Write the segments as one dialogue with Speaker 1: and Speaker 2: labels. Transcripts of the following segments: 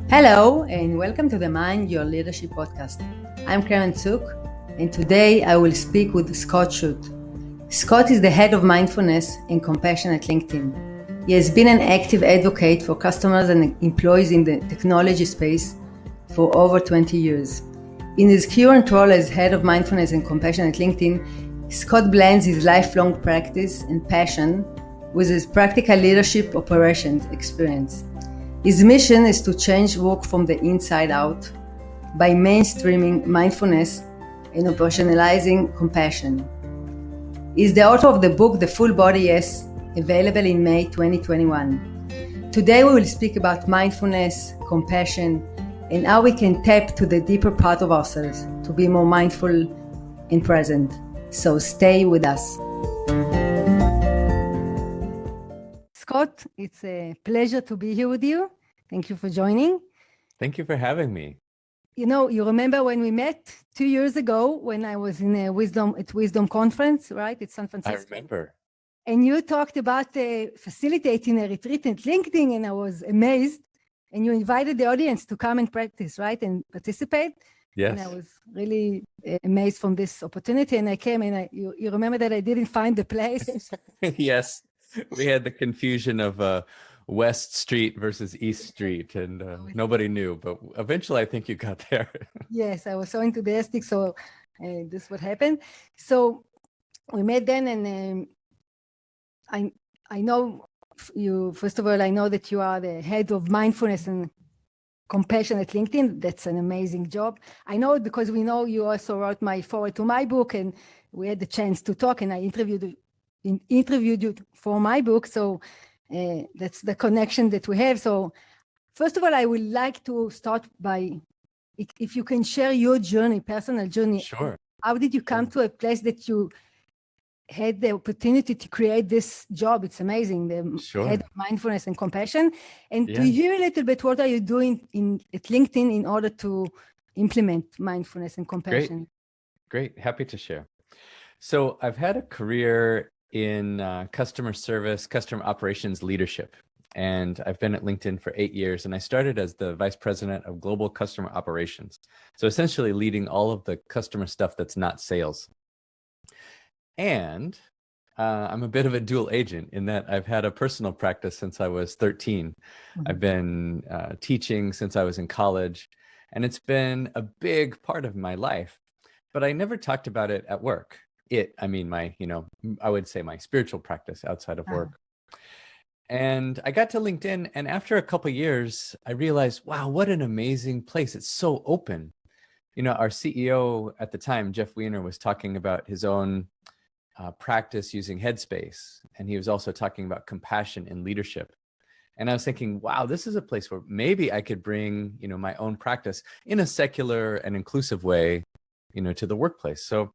Speaker 1: Hello, and welcome to the Mind Your Leadership podcast. I'm Karen Tsuk, and today I will speak with Scott Shute. Scott is the head of mindfulness and compassion at LinkedIn. He has been an active advocate for customers and employees in the technology space for over 20 years. In his current role as head of mindfulness and compassion at LinkedIn, Scott blends his lifelong practice and passion with his practical leadership operations experience. His mission is to change work from the inside out by mainstreaming mindfulness and operationalizing compassion. He is the author of the book The Full Body Yes, available in May 2021. Today we will speak about mindfulness, compassion, and how we can tap to the deeper part of ourselves to be more mindful and present. So stay with us. Scott, it's a pleasure to be here with you. Thank you for joining.
Speaker 2: Thank you for having me.
Speaker 1: You know, you remember when we met 2 years ago when I was in a Wisdom conference, right? It's San Francisco.
Speaker 2: I remember.
Speaker 1: And you talked about facilitating a retreat at LinkedIn, and I was amazed. And you invited the audience to come and practice, right? And participate.
Speaker 2: Yes.
Speaker 1: And I was really amazed from this opportunity. And I came and you remember that I didn't find the place.
Speaker 2: Yes. We had the confusion of West Street versus East Street, and nobody knew, but eventually I think you got there.
Speaker 1: Yes, I was so enthusiastic, so this is what happened. So we met then, and I know you, first of all, I know that you are the head of mindfulness and compassion at LinkedIn. That's an amazing job. I know it because we know you also wrote my foreword to my book, and we had the chance to talk, and I interviewed you for my book. So that's the connection that we have. So first of all, I would like to start by, if you can share your journey, personal journey.
Speaker 2: Sure.
Speaker 1: How did you come to a place that you had the opportunity to create this job? It's amazing. The head of mindfulness and compassion. And to hear a little bit, what are you doing at LinkedIn in order to implement mindfulness and compassion?
Speaker 2: Great. Happy to share. So I've had a career in customer service, customer operations leadership. And I've been at LinkedIn for 8 years, and I started as the vice president of global customer operations. So essentially leading all of the customer stuff that's not sales. And I'm a bit of a dual agent in that I've had a personal practice since I was 13. Mm-hmm. I've been teaching since I was in college, and it's been a big part of my life, but I never talked about it at work. I would say my spiritual practice outside of work. And I got to LinkedIn, and after a couple of years, I realized, wow, what an amazing place. It's so open. You know, our CEO at the time, Jeff Weiner, was talking about his own practice using Headspace. And he was also talking about compassion in leadership. And I was thinking, wow, this is a place where maybe I could bring, my own practice in a secular and inclusive way, to the workplace. So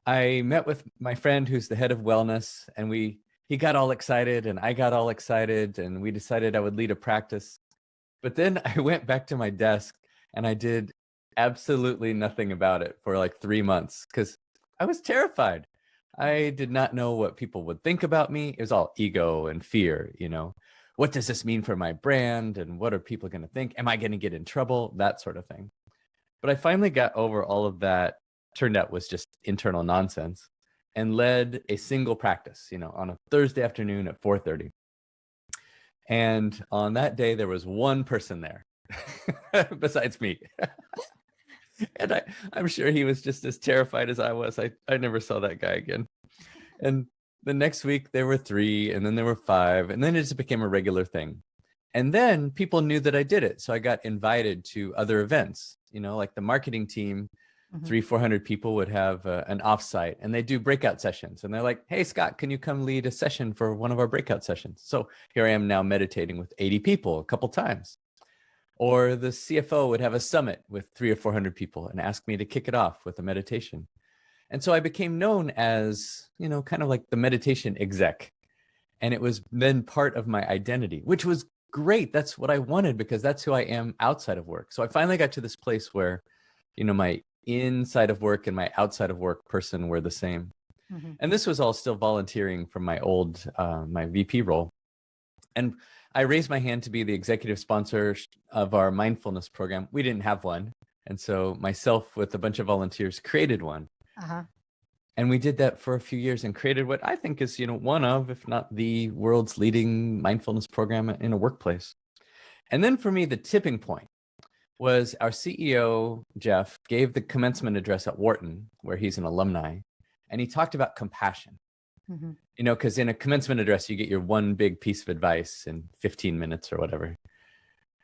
Speaker 2: I met with my friend who's the head of wellness, and he got all excited and I got all excited, and we decided I would lead a practice. But then I went back to my desk and I did absolutely nothing about it for like 3 months because I was terrified. I did not know what people would think about me. It was all ego and fear, What does this mean for my brand, and what are people going to think? Am I going to get in trouble? That sort of thing. But I finally got over all of that. Turned out was just internal nonsense, and led a single practice, on a Thursday afternoon at 4:30. And on that day, there was one person there besides me. And I'm sure he was just as terrified as I was. I never saw that guy again. And the next week there were 3, and then there were 5, and then it just became a regular thing. And then people knew that I did it. So I got invited to other events, like the marketing team. 300-400 people would have an offsite, and they do breakout sessions. And they're like, hey, Scott, can you come lead a session for one of our breakout sessions? So here I am now meditating with 80 people a couple times. Or the CFO would have a summit with 300 or 400 people and ask me to kick it off with a meditation. And so I became known as, kind of like the meditation exec. And it was then part of my identity, which was great. That's what I wanted, because that's who I am outside of work. So I finally got to this place where, my inside of work and my outside of work person were the same. Mm-hmm. And this was all still volunteering from my old, my VP role. And I raised my hand to be the executive sponsor of our mindfulness program, we didn't have one. And so myself with a bunch of volunteers created one.
Speaker 1: Uh-huh.
Speaker 2: And we did that for a few years and created what I think is, one of, if not the world's leading mindfulness program in a workplace. And then for me, the tipping point was our CEO, Jeff, gave the commencement address at Wharton, where he's an alumni, and he talked about compassion.
Speaker 1: Mm-hmm.
Speaker 2: Because in a commencement address, you get your one big piece of advice in 15 minutes or whatever.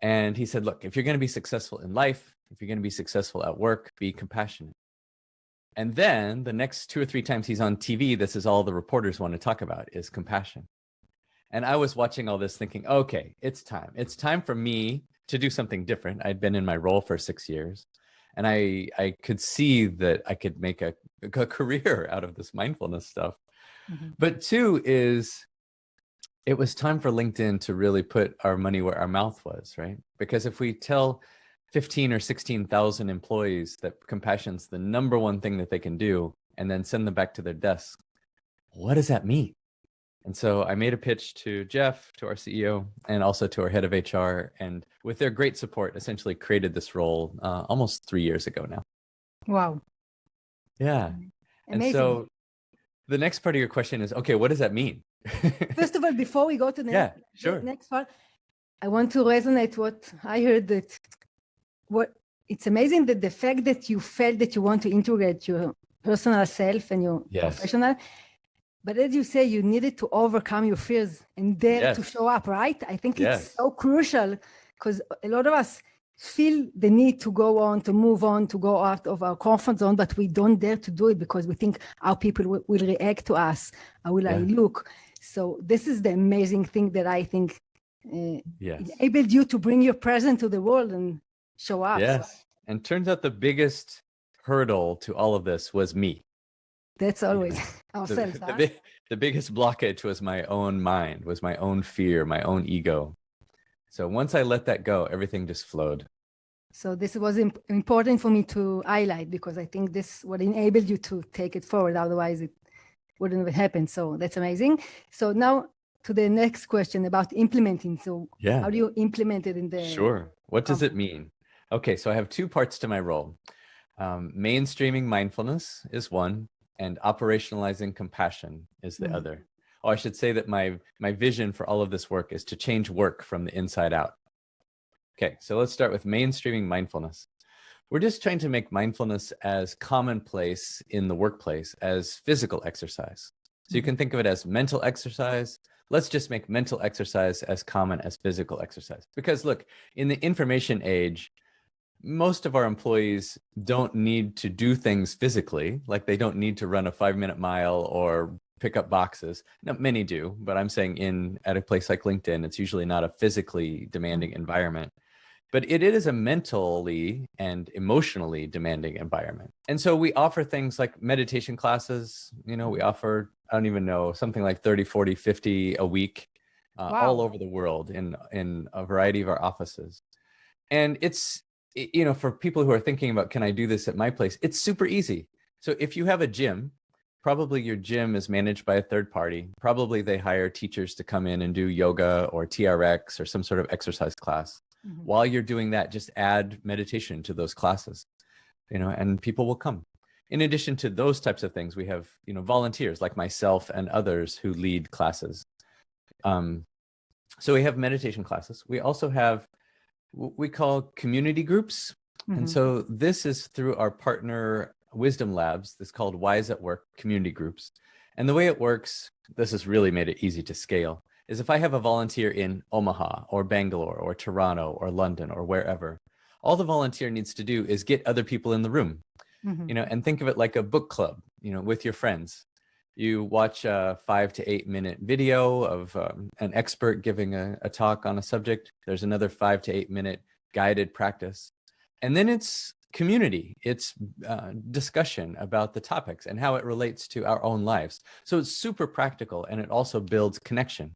Speaker 2: And he said, look, if you're going to be successful in life, if you're going to be successful at work, be compassionate. And then the next 2 or 3 times he's on TV, this is all the reporters want to talk about is compassion. And I was watching all this thinking, okay, it's time. It's time for me to do something different. I'd been in my role for 6 years, and I could see that I could make a career out of this mindfulness stuff.
Speaker 1: Mm-hmm.
Speaker 2: But 2 is, it was time for LinkedIn to really put our money where our mouth was, right? Because if we tell 15 or 16,000 employees that compassion's the number one thing that they can do, and then send them back to their desks, what does that mean? And so I made a pitch to Jeff, to our CEO, and also to our head of HR, and with their great support, essentially created this role almost 3 years ago now.
Speaker 1: Wow.
Speaker 2: Yeah.
Speaker 1: Amazing.
Speaker 2: And so the next part of your question is, okay, what does that mean?
Speaker 1: First of all, before we go to the next part, I want to resonate what I heard, that it's amazing that the fact that you felt that you want to integrate your personal self and your professional, but as you say, you needed to overcome your fears and dare to show up, right? I think it's so crucial, because a lot of us feel the need to go on, to move on, to go out of our comfort zone, but we don't dare to do it because we think how people will react to us, how will I look. So this is the amazing thing that I think enabled you to bring your presence to the world and show up.
Speaker 2: Yes. And turns out the biggest hurdle to all of this was me.
Speaker 1: That's always ourselves.
Speaker 2: The biggest blockage was my own mind, was my own fear, my own ego. So once I let that go, everything just flowed.
Speaker 1: So this was important for me to highlight, because I think this would enable you to take it forward. Otherwise, it wouldn't have happened. So that's amazing. So now to the next question about implementing. So how do you implement it in the...
Speaker 2: Sure. What does it mean? Okay, so I have 2 parts to my role. Mainstreaming mindfulness is one, and operationalizing compassion is the other. Oh, I should say that my vision for all of this work is to change work from the inside out. Okay, so let's start with mainstreaming mindfulness. We're just trying to make mindfulness as commonplace in the workplace as physical exercise. So you can think of it as mental exercise. Let's just make mental exercise as common as physical exercise. Because look, in the information age, most of our employees don't need to do things physically, like they don't need to run a 5-minute mile or pick up boxes. Now, many do, but I'm saying at a place like LinkedIn, it's usually not a physically demanding environment, but it is a mentally and emotionally demanding environment. And so we offer things like meditation classes. We offer, I don't even know, something like 30, 40, 50 a week, all over the world in a variety of our offices. And it's, for people who are thinking about, can I do this at my place? It's super easy. So if you have a gym, probably your gym is managed by a third party. Probably they hire teachers to come in and do yoga or TRX or some sort of exercise class. While you're doing that, just add meditation to those classes, and people will come. In addition to those types of things, we have, volunteers like myself and others who lead classes. So we have meditation classes. We also have what we call community groups. And so this is through our partner Wisdom Labs. It's called Wise at Work community groups. And the way it works, this has really made it easy to scale, is if I have a volunteer in Omaha or Bangalore or Toronto or London or wherever, all the volunteer needs to do is get other people in the room, and think of it like a book club, with your friends. You watch a 5 to 8 minute video of an expert giving a talk on a subject. There's another 5 to 8 minute guided practice. And then it's community. It's discussion about the topics and how it relates to our own lives. So it's super practical, and it also builds connection.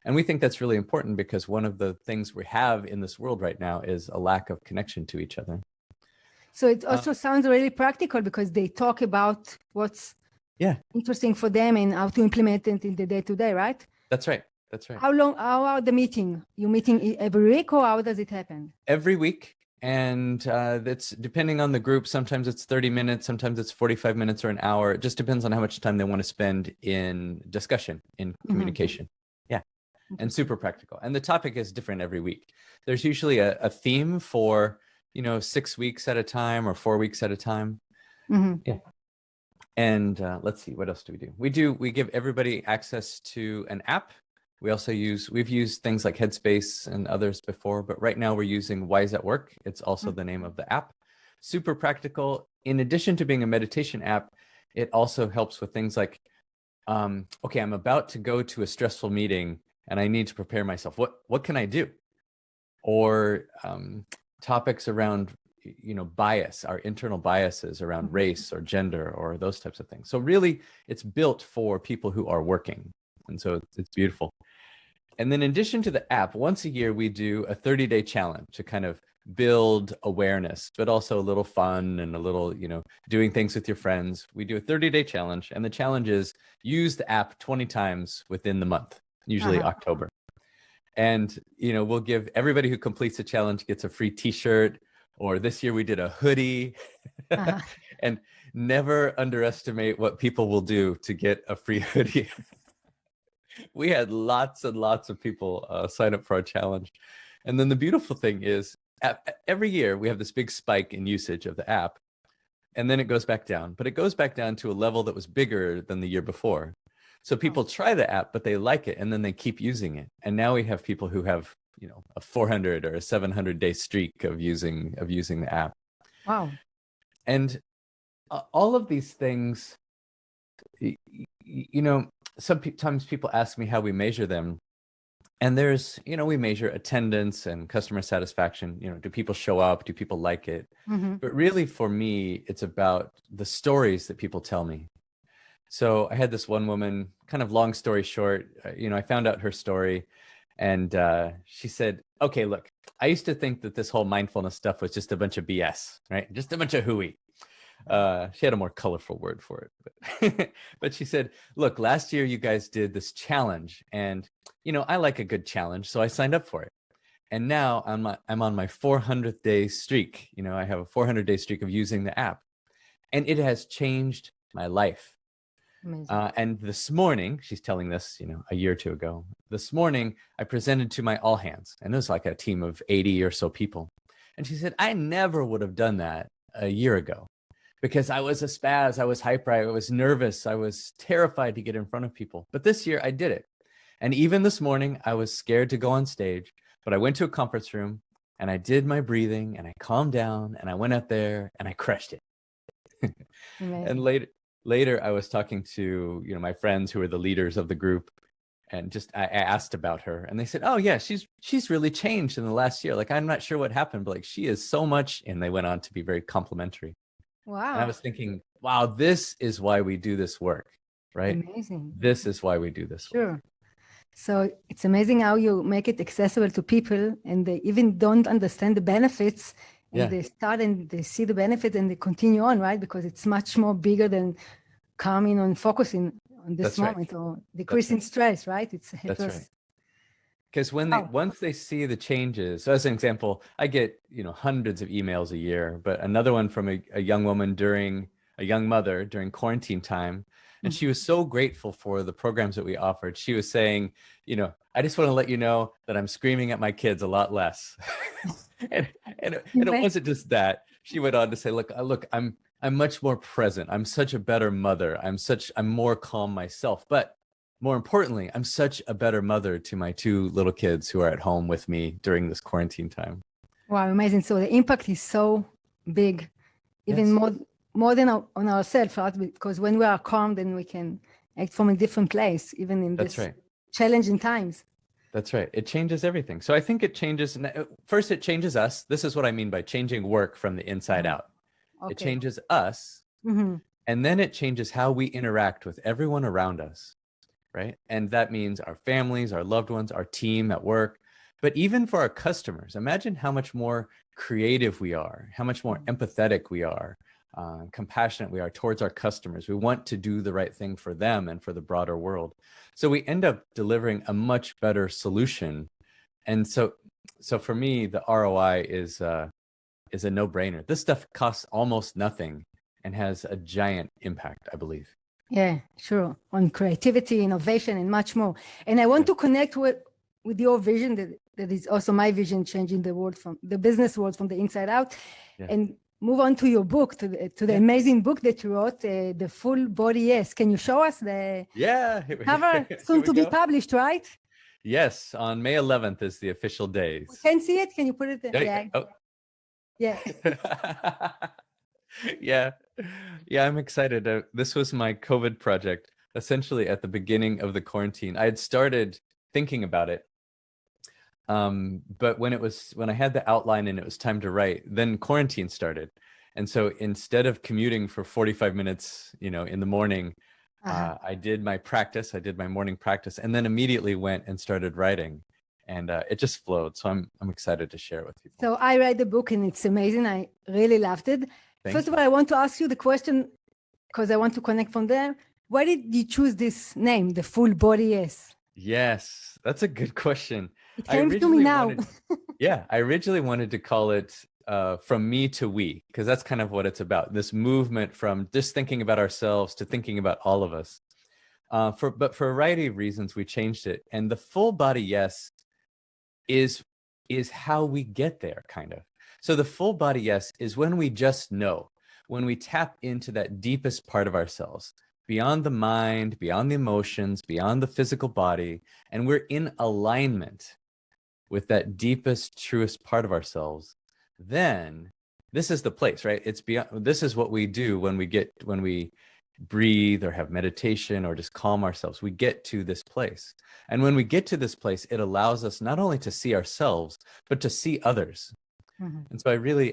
Speaker 2: And we think that's really important because one of the things we have in this world right now is a lack of connection to each other.
Speaker 1: So it also sounds really practical because they talk about what's interesting for them and how to implement it in the day-to-day, right?
Speaker 2: That's right. That's right.
Speaker 1: How are the meeting? You meeting every week, or how does it happen?
Speaker 2: Every week. And that's depending on the group. Sometimes it's 30 minutes, sometimes it's 45 minutes or an hour. It just depends on how much time they want to spend in discussion, in communication. Yeah. And super practical. And the topic is different every week. There's usually a theme for, 6 weeks at a time or 4 weeks at a time. Yeah. And let's see, what else do? We give everybody access to an app. We've used things like Headspace and others before, but right now we're using Wise at Work. It's also the name of the app. Super practical. In addition to being a meditation app, it also helps with things like, okay, I'm about to go to a stressful meeting and I need to prepare myself. What can I do? Or topics around bias, our internal biases around race or gender or those types of things. So really, it's built for people who are working. And so it's beautiful. And then in addition to the app, once a year, we do a 30-day challenge to kind of build awareness, but also a little fun and a little, doing things with your friends. We do a 30-day challenge, and the challenge is use the app 20 times within the month, usually October. And, we'll give everybody who completes the challenge gets a free t-shirt, or this year we did a hoodie. And never underestimate what people will do to get a free hoodie. We had lots and lots of people sign up for our challenge. And then the beautiful thing is every year we have this big spike in usage of the app, and then it goes back down, but it goes back down to a level that was bigger than the year before. So people try the app, but they like it, and then they keep using it. And now we have people who have, a 400 or a 700-day streak of using the app.
Speaker 1: Wow.
Speaker 2: And all of these things, sometimes people ask me how we measure them. And there's, we measure attendance and customer satisfaction. Do people show up? Do people like it? But really, for me, it's about the stories that people tell me. So I had this one woman, kind of long story short, I found out her story, and she said, okay, look, I used to think that this whole mindfulness stuff was just a bunch of BS, right? Just a bunch of hooey. She had a more colorful word for it, but she said, look, last year you guys did this challenge, and I like a good challenge, so I signed up for it. And now I'm on my 400th day streak. I have a 400-day streak of using the app, and it has changed my life. And this morning, she's telling this, a year or two ago, this morning I presented to my all hands, and it was like a team of 80 or so people. And she said, I never would have done that a year ago, because I was a spaz, I was hyper, I was nervous, I was terrified to get in front of people. But this year I did it. And even this morning, I was scared to go on stage, but I went to a conference room and I did my breathing and I calmed down and I went out there and I crushed it. And later I was talking to, my friends who are the leaders of the group, and I asked about her, and they said, oh yeah, she's really changed in the last year. Like, I'm not sure what happened, but like, she is so much. And they went on to be very complimentary.
Speaker 1: Wow.
Speaker 2: And I was thinking, wow, this is why we do this work, right?
Speaker 1: Amazing.
Speaker 2: This is why we do this work.
Speaker 1: Sure. So it's amazing how you make it accessible to people, and they even don't understand the benefits, and they start and they see the benefits and they continue on, right? Because it's much more bigger than calming and focusing on this moment or decreasing stress, right?
Speaker 2: That's right. Because once they see the changes, so as an example, I get hundreds of emails a year, but another one from a young woman a young mother during quarantine time, and she was so grateful for the programs that we offered. She was saying, I just want to let you know that I'm screaming at my kids a lot less. and it wasn't just that. She went on to say, look, I'm much more present. I'm such a better mother. I'm more calm myself, but more importantly, I'm such a better mother to my 2 little kids who are at home with me during this quarantine time.
Speaker 1: Wow, amazing. So the impact is so big, even more than on ourselves, right? Because when we are calm, then we can act from a different place, even in this challenging times.
Speaker 2: That's right. It changes everything. So I think it changes. First, it changes us. This is what I mean by changing work from the inside out. Okay. It changes us. And then it changes how we interact with everyone around us. Right. And that means our families, our loved ones, our team at work, but even for our customers. Imagine how much more creative we are, how much more empathetic we are, compassionate we are towards our customers. We want to do the right thing for them and for the broader world. So we end up delivering a much better solution. And so for me, the ROI is a no-brainer. This stuff costs almost nothing and has a giant impact, I believe.
Speaker 1: Yeah, sure. On creativity, innovation, and much more. And I want to connect with your vision that is also my vision, changing the world from the business world from the inside out.
Speaker 2: Yeah.
Speaker 1: And move on to your book, to the amazing book that you wrote, The Full Body Yes. Can you show us the cover? Soon to be published, right?
Speaker 2: Yes, on May 11th is the official day.
Speaker 1: We can see it. Can you put it there? Yeah.
Speaker 2: Oh.
Speaker 1: Yeah.
Speaker 2: Yeah, I'm excited. This was my COVID project, essentially at the beginning of the quarantine. I had started thinking about it, but when I had the outline and it was time to write, then quarantine started. And so instead of commuting for 45 minutes, in the morning, I did my morning practice, and then immediately went and started writing. And it just flowed. So I'm excited to share it with people.
Speaker 1: So I read the book and it's amazing. I really loved it. First of all, I want to ask you the question, because I want to connect from there. Why did you choose this name, The Full Body Yes?
Speaker 2: Yes, that's a good question.
Speaker 1: It came to me now.
Speaker 2: I originally wanted to call it From Me to We, because that's kind of what it's about. This movement from just thinking about ourselves to thinking about all of us. But for a variety of reasons, we changed it. And the full body yes is how we get there, kind of. So the full body yes is when we just know, when we tap into that deepest part of ourselves, beyond the mind, beyond the emotions, beyond the physical body, and we're in alignment with that deepest, truest part of ourselves, then this is the place, right? It's beyond. This is what we do when we breathe or have meditation or just calm ourselves. We get to this place. And when we get to this place, it allows us not only to see ourselves, but to see others. Mm-hmm. And so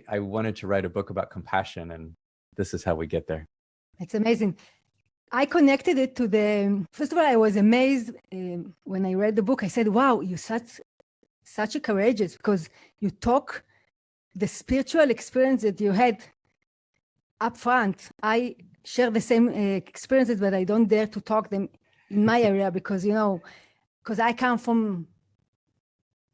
Speaker 2: I wanted to write a book about compassion, and this is how we get there.
Speaker 1: It's amazing. I connected it to first of all, I was amazed when I read the book. I said, wow, you're such a courageous, because you talk the spiritual experience that you had up front. I share the same experiences, but I don't dare to talk them in my area because I come from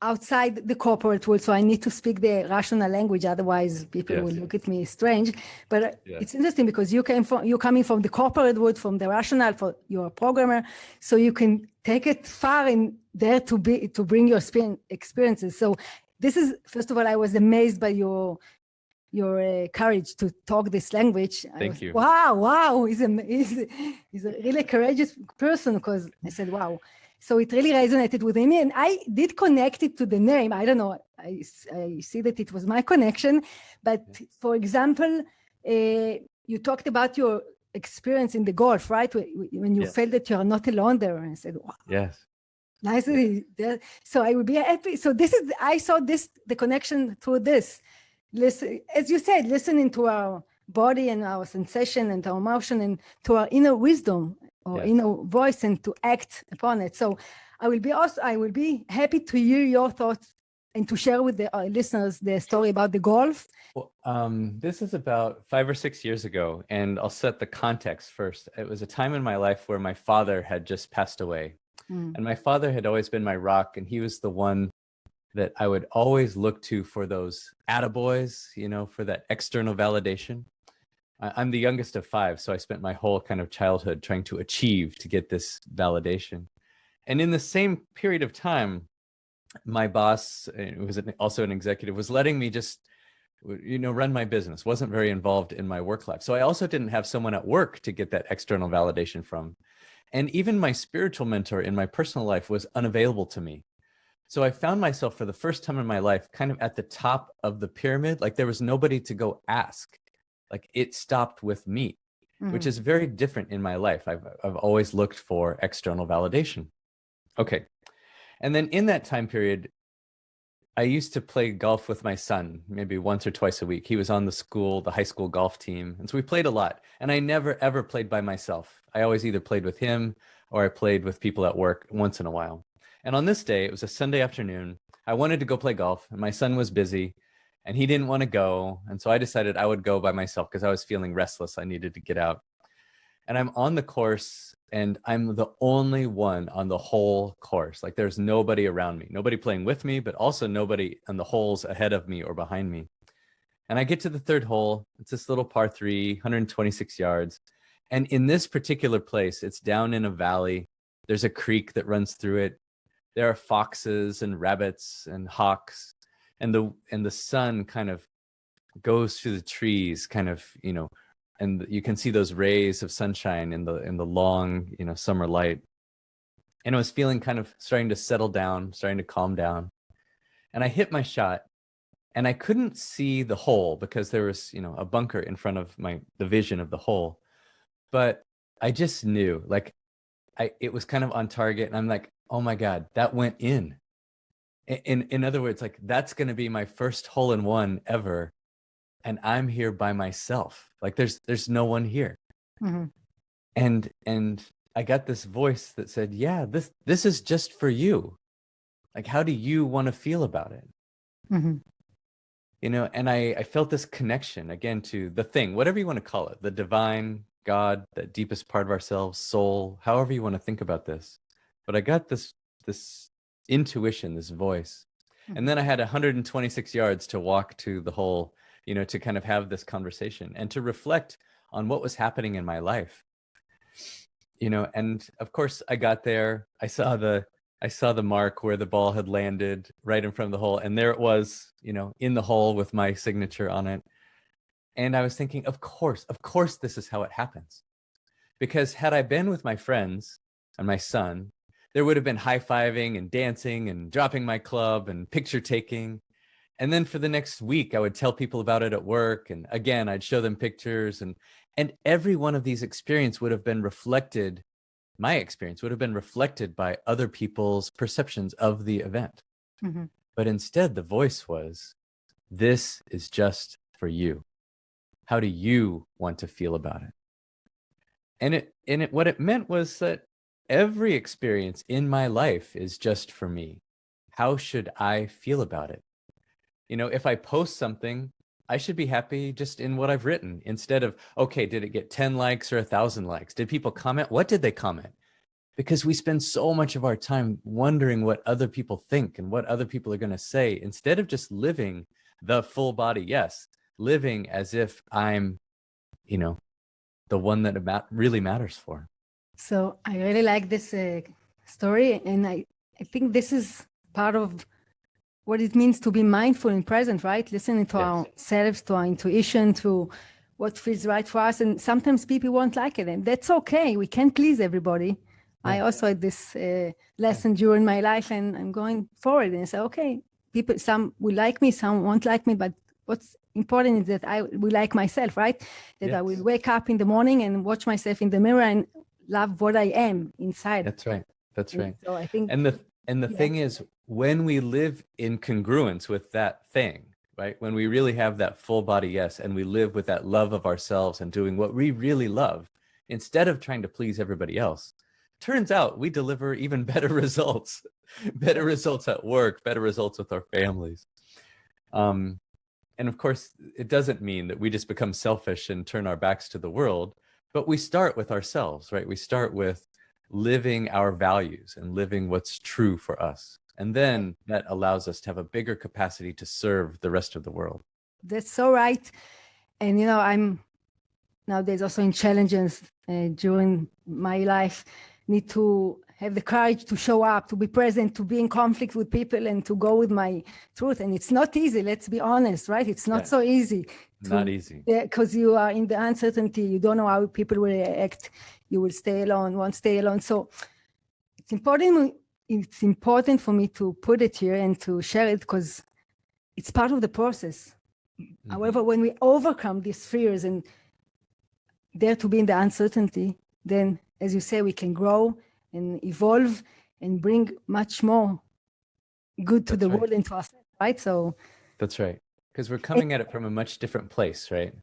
Speaker 1: outside the corporate world, so I need to speak the rational language. Otherwise, people will look at me strange. But it's interesting because you're coming from the corporate world, from the rational. You're a programmer, so you can take it far in there to bring your experiences. So this is, first of all, I was amazed by your courage to talk this language.
Speaker 2: Thank you.
Speaker 1: Wow, he's a really courageous person, because I said, wow. So it really resonated with me, and I did connect it to the name. I don't know. I see that it was my connection, but for example, you talked about your experience in the golf, right? When you felt that you are not alone there, and I said, wow.
Speaker 2: Yes.
Speaker 1: Nice. So I would be happy. So I saw the connection through this. Listen, as you said, listening to our body and our sensation and our emotion and to our inner wisdom or inner voice, and to act upon it. So I will be happy to hear your thoughts and to share with our listeners the story about the golf.
Speaker 2: Well, this is about 5 or 6 years ago, and I'll set the context first. It was a time in my life where my father had just passed away. And my father had always been my rock, and he was the one that I would always look to for those attaboys, for that external validation. I'm the youngest of 5, so I spent my whole kind of childhood trying to achieve to get this validation. And in the same period of time, my boss, who was also an executive, was letting me just, run my business, wasn't very involved in my work life. So I also didn't have someone at work to get that external validation from. And even my spiritual mentor in my personal life was unavailable to me. So I found myself for the first time in my life kind of at the top of the pyramid. Like there was nobody to go ask. Like it stopped with me, which is very different in my life. I've always looked for external validation. Okay. And then in that time period, I used to play golf with my son, maybe once or twice a week. He was on the high school golf team. And so we played a lot. And I never, ever played by myself. I always either played with him or I played with people at work once in a while. And on this day, it was a Sunday afternoon. I wanted to go play golf, and my son was busy. and he didn't want to go. And so I decided I would go by myself because I was feeling restless. I needed to get out. And I'm on the course, and I'm the only one on the whole course. Like there's nobody around me, nobody playing with me, but also nobody on the holes ahead of me or behind me. And I get to the third hole. It's this little par 3, 126 yards. And in this particular place, it's down in a valley. There's a creek that runs through it. There are foxes and rabbits and hawks. And the sun kind of goes through the trees, kind of, and you can see those rays of sunshine in the long, summer light. And I was feeling kind of starting to settle down, starting to calm down. And I hit my shot, and I couldn't see the hole because there was, a bunker in front of the vision of the hole. But I just knew, like, it was kind of on target, and I'm like, oh my God, that went in. In other words, like, that's going to be my first hole in one ever, and I'm here by myself. Like there's no one here.
Speaker 1: Mm-hmm.
Speaker 2: And I got this voice that said, yeah, this is just for you. Like, how do you want to feel about it?
Speaker 1: Mm-hmm.
Speaker 2: And I felt this connection again to the thing, whatever you want to call it, the divine, God, the deepest part of ourselves, soul, however you want to think about this. But I got this intuition, this voice.
Speaker 1: Mm-hmm.
Speaker 2: And then I had 126 yards to walk to the hole, to kind of have this conversation and to reflect on what was happening in my life. And of course I got there. I saw the mark where the ball had landed right in front of the hole. And there it was, in the hole with my signature on it. And I was thinking, of course, this is how it happens. Because had I been with my friends and my son, there would have been high-fiving and dancing and dropping my club and picture taking. And then for the next week, I would tell people about it at work. And again, I'd show them pictures. And every one of these experiences would have been reflected. My experience would have been reflected by other people's perceptions of the event.
Speaker 1: Mm-hmm.
Speaker 2: But instead, the voice was, this is just for you. How do you want to feel about it? And what it meant was that every experience in my life is just for me. How should I feel about it? If I post something, I should be happy just in what I've written instead of, okay, did it get 10 likes or 1,000 likes? Did people comment? What did they comment? Because we spend so much of our time wondering what other people think and what other people are going to say, instead of just living the full body yes, living as if I'm, the one that really matters for.
Speaker 1: So I really like this story, and I think this is part of what it means to be mindful and present, right? Listening to ourselves, to our intuition, to what feels right for us. And sometimes people won't like it, and that's okay. We can't please everybody. Yeah. I also had this lesson during my life, and I'm going forward and say, okay, some will like me, some won't like me, but what's important is that I will like myself, right? That yes. I will wake up in the morning and watch myself in the mirror and love what I am inside.
Speaker 2: That's right.
Speaker 1: And so I think,
Speaker 2: and the thing is, when we live in congruence with that thing, right? When we really have that full body yes, and we live with that love of ourselves and doing what we really love, instead of trying to please everybody else, turns out we deliver even better results, better results at work, better results with our families. And of course, it doesn't mean that we just become selfish and turn our backs to the world, but we start with ourselves, right? We start with living our values and living what's true for us. And then that allows us to have a bigger capacity to serve the rest of the world.
Speaker 1: That's so right. And, I'm nowadays also in challenges during my life, need to have the courage to show up, to be present, to be in conflict with people, and to go with my truth. And it's not easy, let's be honest, right? It's not so easy.
Speaker 2: Not easy.
Speaker 1: Because you are in the uncertainty. You don't know how people will react. You will stay alone, won't stay alone. So it's important for me to put it here and to share it, because it's part of the process. Mm-hmm. However, when we overcome these fears and dare to be in the uncertainty, then, as you say, we can grow and evolve and bring much more good to the world and to ourselves, right? So
Speaker 2: that's right. Because we're coming at it from a much different place, right?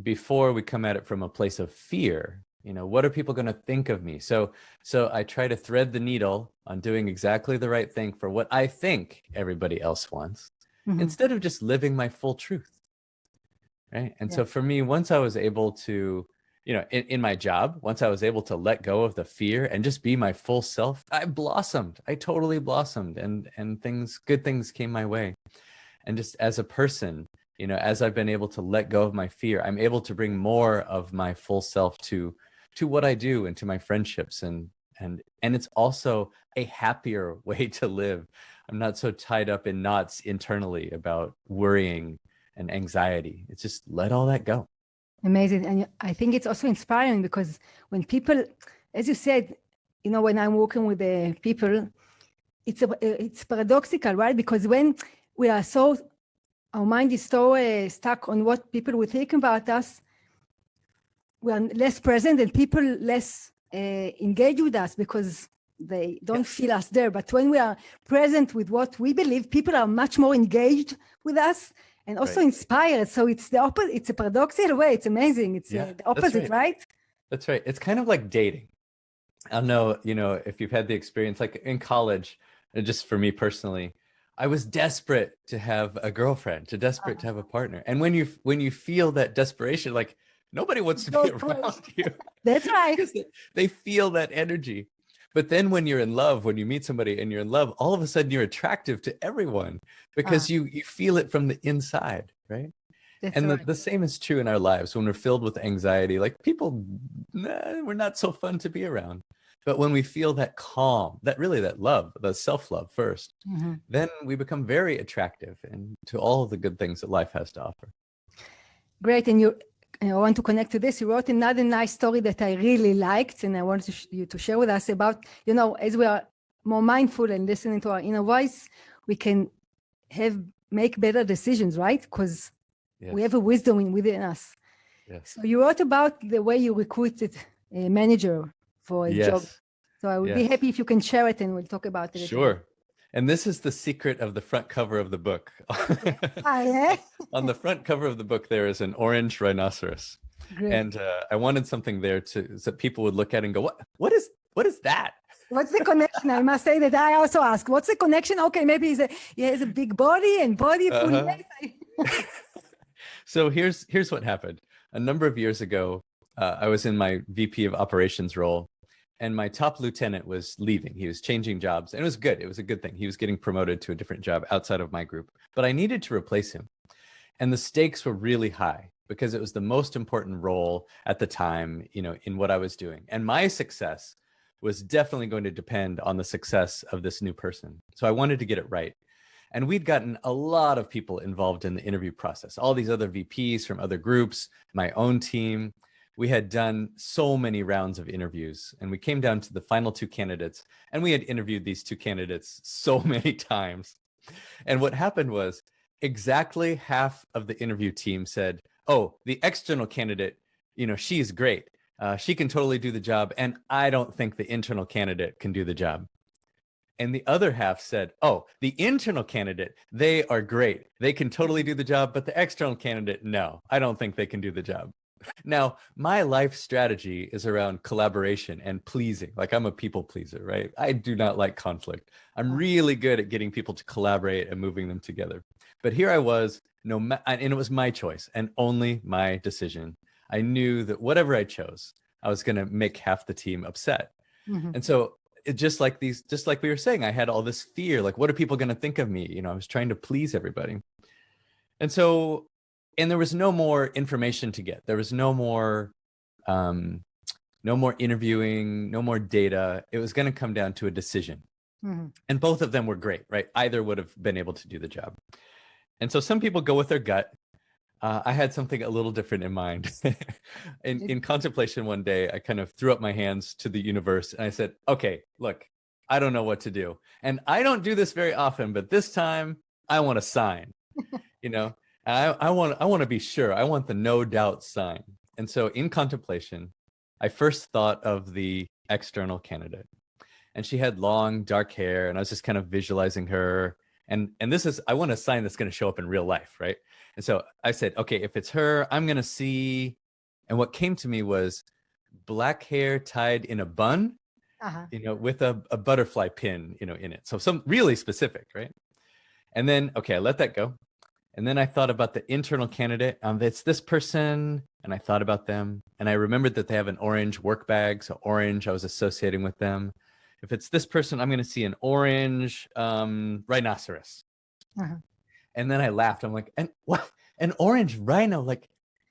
Speaker 2: Before, we come at it from a place of fear. What are people going to think of me? So I try to thread the needle on doing exactly the right thing for what I think everybody else wants. instead of just living my full truth. Right. And so for me, once I was able to, in my job, once I was able to let go of the fear and just be my full self, I blossomed. I totally blossomed, and good things came my way. And just as a person, as I've been able to let go of my fear, I'm able to bring more of my full self to what I do and to my friendships. And it's also a happier way to live. I'm not so tied up in knots internally about worrying and anxiety. It's just let all that go.
Speaker 1: Amazing. And I think it's also inspiring because when people, as you said, when I'm working with the people, it's paradoxical, right? Because when we are our mind is so stuck on what people will think about us, we are less present and people less engage with us because they don't feel us there. But when we are present with what we believe, people are much more engaged with us and also inspired. So it's the opposite. It's a paradoxical way. It's amazing. It's the opposite, right?
Speaker 2: That's right. It's kind of like dating. I don't know, if you've had the experience, like in college, just for me personally, I was desperate to have a girlfriend, desperate to have a partner. And when you feel that desperation, like nobody wants to be around you.
Speaker 1: That's right.
Speaker 2: Because they feel that energy. But then when you're in love, when you meet somebody and you're in love, all of a sudden you're attractive to everyone because you feel it from the inside, right? And the same is true in our lives. When we're filled with anxiety, like people, we're not so fun to be around. But when we feel that calm, that love, the self-love first, then we become very attractive and to all of the good things that life has to offer.
Speaker 1: Great. And I want to connect to this. You wrote another nice story that I really liked, and I wanted you to share with us about, as we are more mindful and listening to our inner voice, we can make better decisions, right? Because we have a wisdom within us.
Speaker 2: Yes.
Speaker 1: So you wrote about the way you recruited a manager for a job. So I would be happy if you can share it and we'll talk about it.
Speaker 2: Sure. And this is the secret of the front cover of the book. On the front cover of the book, there is an orange rhinoceros. Great. And I wanted something there so that people would look at it and go, what is that?
Speaker 1: What's the connection? I must say that I also ask, what's the connection? Okay, maybe he has a big body and body.
Speaker 2: So here's what happened. A number of years ago, I was in my VP of operations role, and my top lieutenant was leaving. He was changing jobs, and it was good. It was a good thing. He was getting promoted to a different job outside of my group, but I needed to replace him. And the stakes were really high because it was the most important role at the time, in what I was doing. And my success was definitely going to depend on the success of this new person. So I wanted to get it right. And we'd gotten a lot of people involved in the interview process, all these other VPs from other groups, my own team. We had done so many rounds of interviews, and we came down to the final two candidates, and we had interviewed these two candidates so many times. And what happened was exactly half of the interview team said, oh, the external candidate, she's great. She can totally do the job. And I don't think the internal candidate can do the job. And the other half said, oh, the internal candidate, they are great. They can totally do the job. But the external candidate, no, I don't think they can do the job. Now, my life strategy is around collaboration and pleasing. Like, I'm a people pleaser, right? I do not like conflict. I'm really good at getting people to collaborate and moving them together. But here I was, and it was my choice and only my decision. I knew that whatever I chose, I was going to make half the team upset. And so just like we were saying, I had all this fear, like, what are people going to think of me? I was trying to please everybody. And there was no more information to get. There was no more interviewing, no more data. It was going to come down to a decision. And both of them were great, right? Either would have been able to do the job. And so some people go with their gut. I had something a little different in mind. In contemplation one day, I kind of threw up my hands to the universe and I said, okay, look, I don't know what to do. And I don't do this very often, but this time I want a sign, I want to be sure. I want the no doubt sign. And so in contemplation, I first thought of the external candidate. And she had long, dark hair, and I was just kind of visualizing her. And I want a sign that's going to show up in real life, right? And so I said, okay, if it's her, I'm going to see. And what came to me was black hair tied in a bun, with a butterfly pin, in it. So some really specific, right? And then, okay, I let that go. And then I thought about the internal candidate. It's this person, and I thought about them. And I remembered that they have an orange work bag. So orange, I was associating with them. If it's this person, I'm going to see an orange rhinoceros.
Speaker 1: Uh-huh.
Speaker 2: And then I laughed. I'm like, and what? An orange rhino? Like,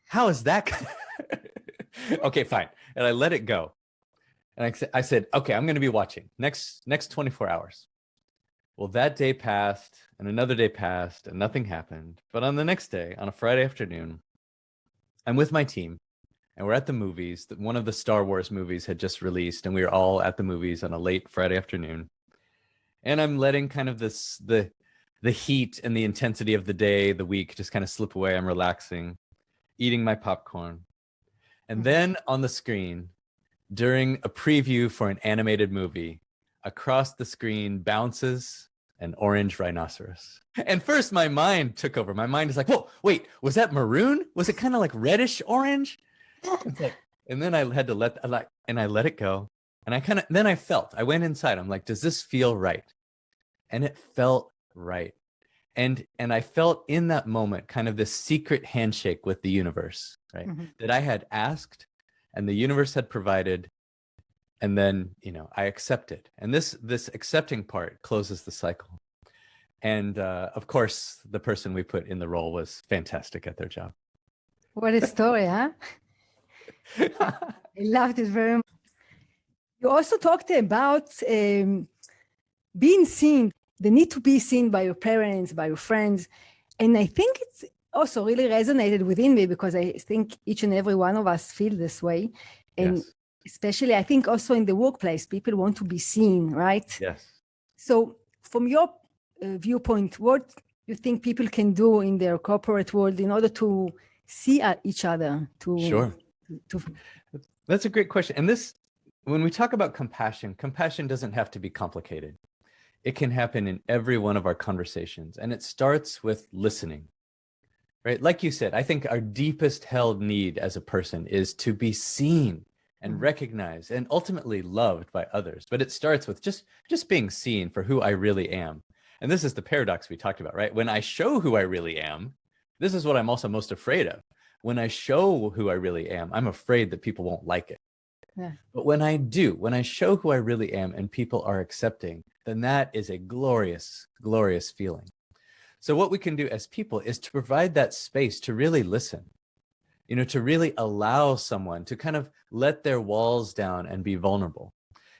Speaker 2: how is that? Okay, fine. And I let it go. And I said, okay, I'm going to be watching next 24 hours. Well, that day passed and another day passed and nothing happened. But on the next day, on a Friday afternoon, I'm with my team and we're at the movies. One of the Star Wars movies had just released and we were all at the movies on a late Friday afternoon. And I'm letting kind of the heat and the intensity of the day, the week just kind of slip away. I'm relaxing, eating my popcorn. And then on the screen, during a preview for an animated movie, across the screen bounces an orange rhinoceros. And first my mind took over. My mind is like, whoa, wait, was that maroon? Was it kind of like reddish orange? And then I had to let it go. And then I went inside. I'm like, does this feel right? And it felt right. And I felt in that moment kind of this secret handshake with the universe, right? That I had asked and the universe had provided. And then, I accepted. And this accepting part closes the cycle. And of course, the person we put in the role was fantastic at their job.
Speaker 1: What a story, huh? I loved it very much. You also talked about being seen, the need to be seen by your parents, by your friends. And I think it's also really resonated within me because I think each and every one of us feel this way. And
Speaker 2: yes.
Speaker 1: Especially, I think also in the workplace, people want to be seen, right?
Speaker 2: Yes.
Speaker 1: So from your viewpoint, what you think people can do in their corporate world in order to see each other?
Speaker 2: Sure. That's a great question. And when we talk about compassion doesn't have to be complicated. It can happen in every one of our conversations. And it starts with listening, right? Like you said, I think our deepest held need as a person is to be seen and recognized and ultimately loved by others. But it starts with just being seen for who I really am. And this is the paradox we talked about, right? When I show who I really am, this is what I'm also most afraid of. When I show who I really am, I'm afraid that people won't like it. Yeah. But when I show who I really am and people are accepting, then that is a glorious, glorious feeling. So what we can do as people is to provide that space to really listen, to really allow someone to kind of let their walls down and be vulnerable.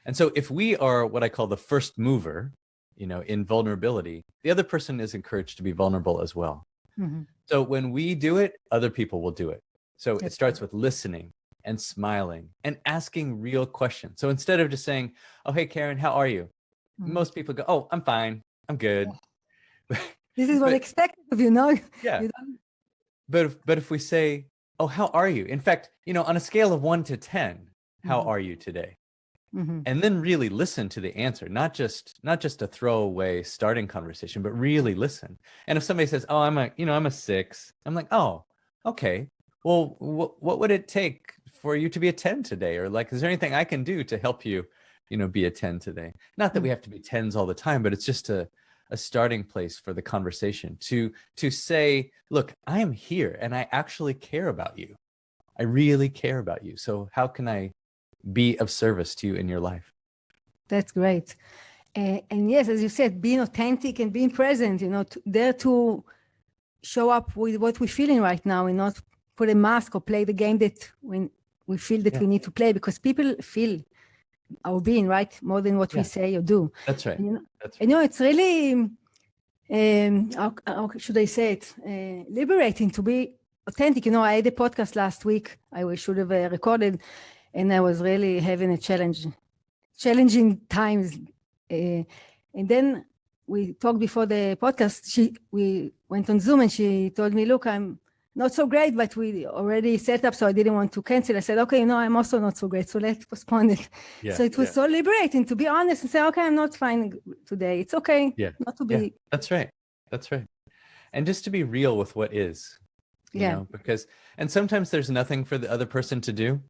Speaker 2: And so if we are what I call the first mover, in vulnerability, the other person is encouraged to be vulnerable as well. So when we do it, other people will do it. So it starts with listening and smiling and asking real questions. So instead of just saying, oh, hey, Karen, how are you? Most people go, oh, I'm fine. I'm good.
Speaker 1: This is what expected of you, no?
Speaker 2: Yeah. But if we say, oh, how are you? In fact, on a scale of 1 to 10, how are you today? And then really listen to the answer, not just a throwaway starting conversation, but really listen. And if somebody says, oh, I'm a 6, I'm like, oh, okay. Well, what would it take for you to be a 10 today? Or like, is there anything I can do to help you, be a 10 today? Not that we have to be 10s all the time, but it's just a starting place for the conversation to say, look, I am here and I actually care about you. I really care about you. So how can I be of service to you in your life?
Speaker 1: That's great. And yes, as you said, being authentic and being present, dare to show up with what we're feeling right now and not put a mask or play the game that when we feel that we need to play, because people feel our being, right, more than what we say or do.
Speaker 2: That's right.
Speaker 1: It's really, how should I say it, liberating to be authentic. I had a podcast last week I should have recorded, and I was really having a challenging times. And then we talked before the podcast. We went on Zoom and she told me, look, I'm not so great, but we already set up, so I didn't want to cancel. I said, okay, I'm also not so great, so let's postpone it. So it was so liberating to be honest and say, okay, I'm not fine today. It's okay not to be.
Speaker 2: Yeah. That's right. And just to be real with what is, because, and sometimes there's nothing for the other person to do.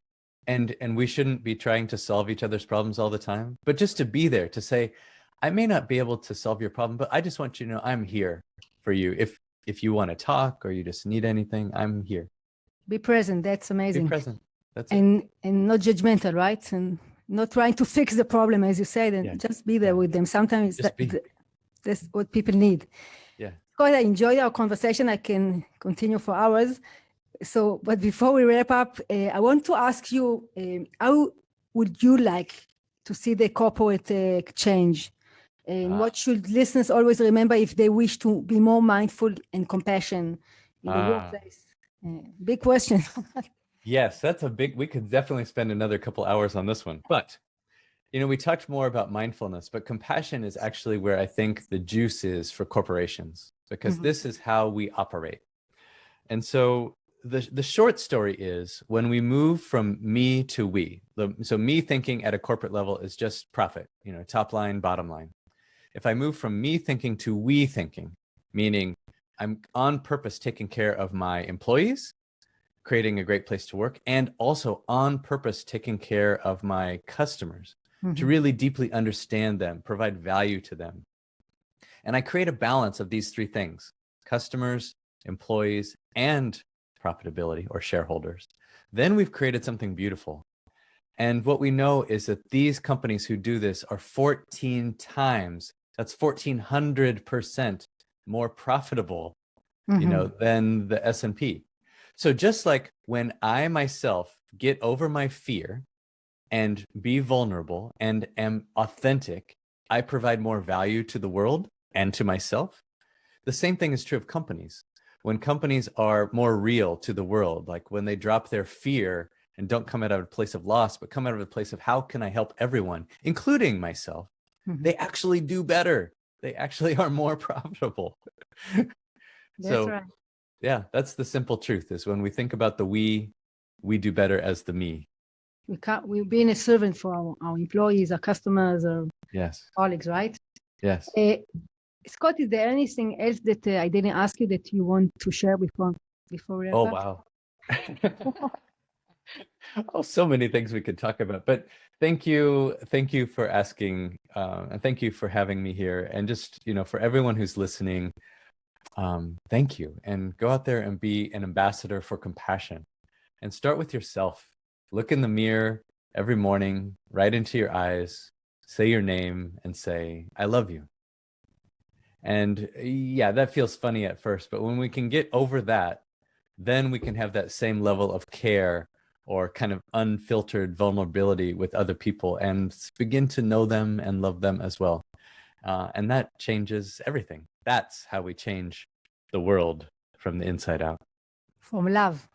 Speaker 2: And we shouldn't be trying to solve each other's problems all the time, but just to be there to say, I may not be able to solve your problem, but I just want you to know I'm here for you. If you want to talk or you just need anything, I'm here.
Speaker 1: Be present. That's
Speaker 2: Be
Speaker 1: amazing.
Speaker 2: present. That's it.
Speaker 1: And not judgmental, right? And not trying to fix the problem, as you said, and just be there with them. Sometimes that's what people need.
Speaker 2: Yeah.
Speaker 1: Scott, I enjoyed our conversation. I can continue for hours. So, but before we wrap up, I want to ask you, how would you like to see the corporate change? And what should listeners always remember if they wish to be more mindful and compassionate in the workplace? Big question.
Speaker 2: Yes, that's we could definitely spend another couple hours on this one. But, we talked more about mindfulness, but compassion is actually where I think the juice is for corporations, because this is how we operate. And so the short story is when we move from me to we, so me thinking at a corporate level is just profit, top line, bottom line. If I move from me thinking to we thinking, meaning I'm on purpose taking care of my employees, creating a great place to work, and also on purpose taking care of my customers to really deeply understand them, provide value to them. And I create a balance of these three things: customers, employees, and profitability or shareholders. Then we've created something beautiful. And what we know is that these companies who do this are 14 times, that's 1,400% more profitable, than the S&P. So just like when I myself get over my fear and be vulnerable and am authentic, I provide more value to the world and to myself. The same thing is true of companies. When companies are more real to the world, like when they drop their fear and don't come out of a place of loss, but come out of a place of how can I help everyone, including myself, they actually do better. They actually are more profitable.
Speaker 1: That's right.
Speaker 2: Yeah, that's the simple truth, is when we think about the we do better as the me.
Speaker 1: We're being a servant for our employees, our customers, our colleagues, right?
Speaker 2: Yes.
Speaker 1: Scott, is there anything else that I didn't ask you that you want to share before we wrap up?
Speaker 2: Wow. So many things we could talk about, but thank you for asking, and thank you for having me here. And just, for everyone who's listening, thank you. And go out there and be an ambassador for compassion, and start with yourself. Look in the mirror every morning, right into your eyes, say your name and say, I love you. And yeah, that feels funny at first, but when we can get over that, then we can have that same level of care or kind of unfiltered vulnerability with other people and begin to know them and love them as well. And that changes everything. That's how we change the world from the inside out.
Speaker 1: From love.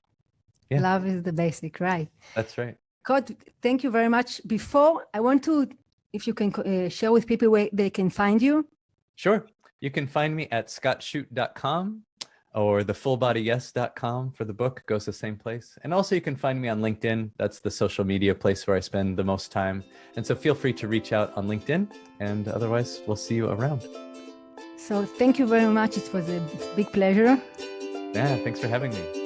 Speaker 2: Yeah.
Speaker 1: Love is the basic, right?
Speaker 2: That's right.
Speaker 1: Scott, thank you very much. Before, I want to, if you can share with people where they can find you.
Speaker 2: Sure. You can find me at scottshute.com or thefullbodyyes.com for the book. It goes the same place. And also you can find me on LinkedIn. That's the social media place where I spend the most time. And so feel free to reach out on LinkedIn. And otherwise, we'll see you around.
Speaker 1: So thank you very much. It was a big pleasure.
Speaker 2: Yeah, thanks for having me.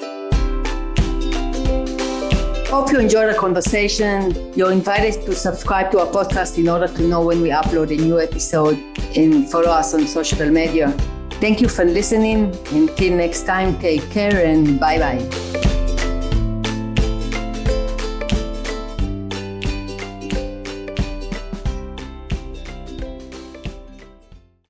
Speaker 1: Hope you enjoyed the conversation. You're invited to subscribe to our podcast in order to know when we upload a new episode, and follow us on social media. Thank you for listening. Until next time, take care and bye-bye.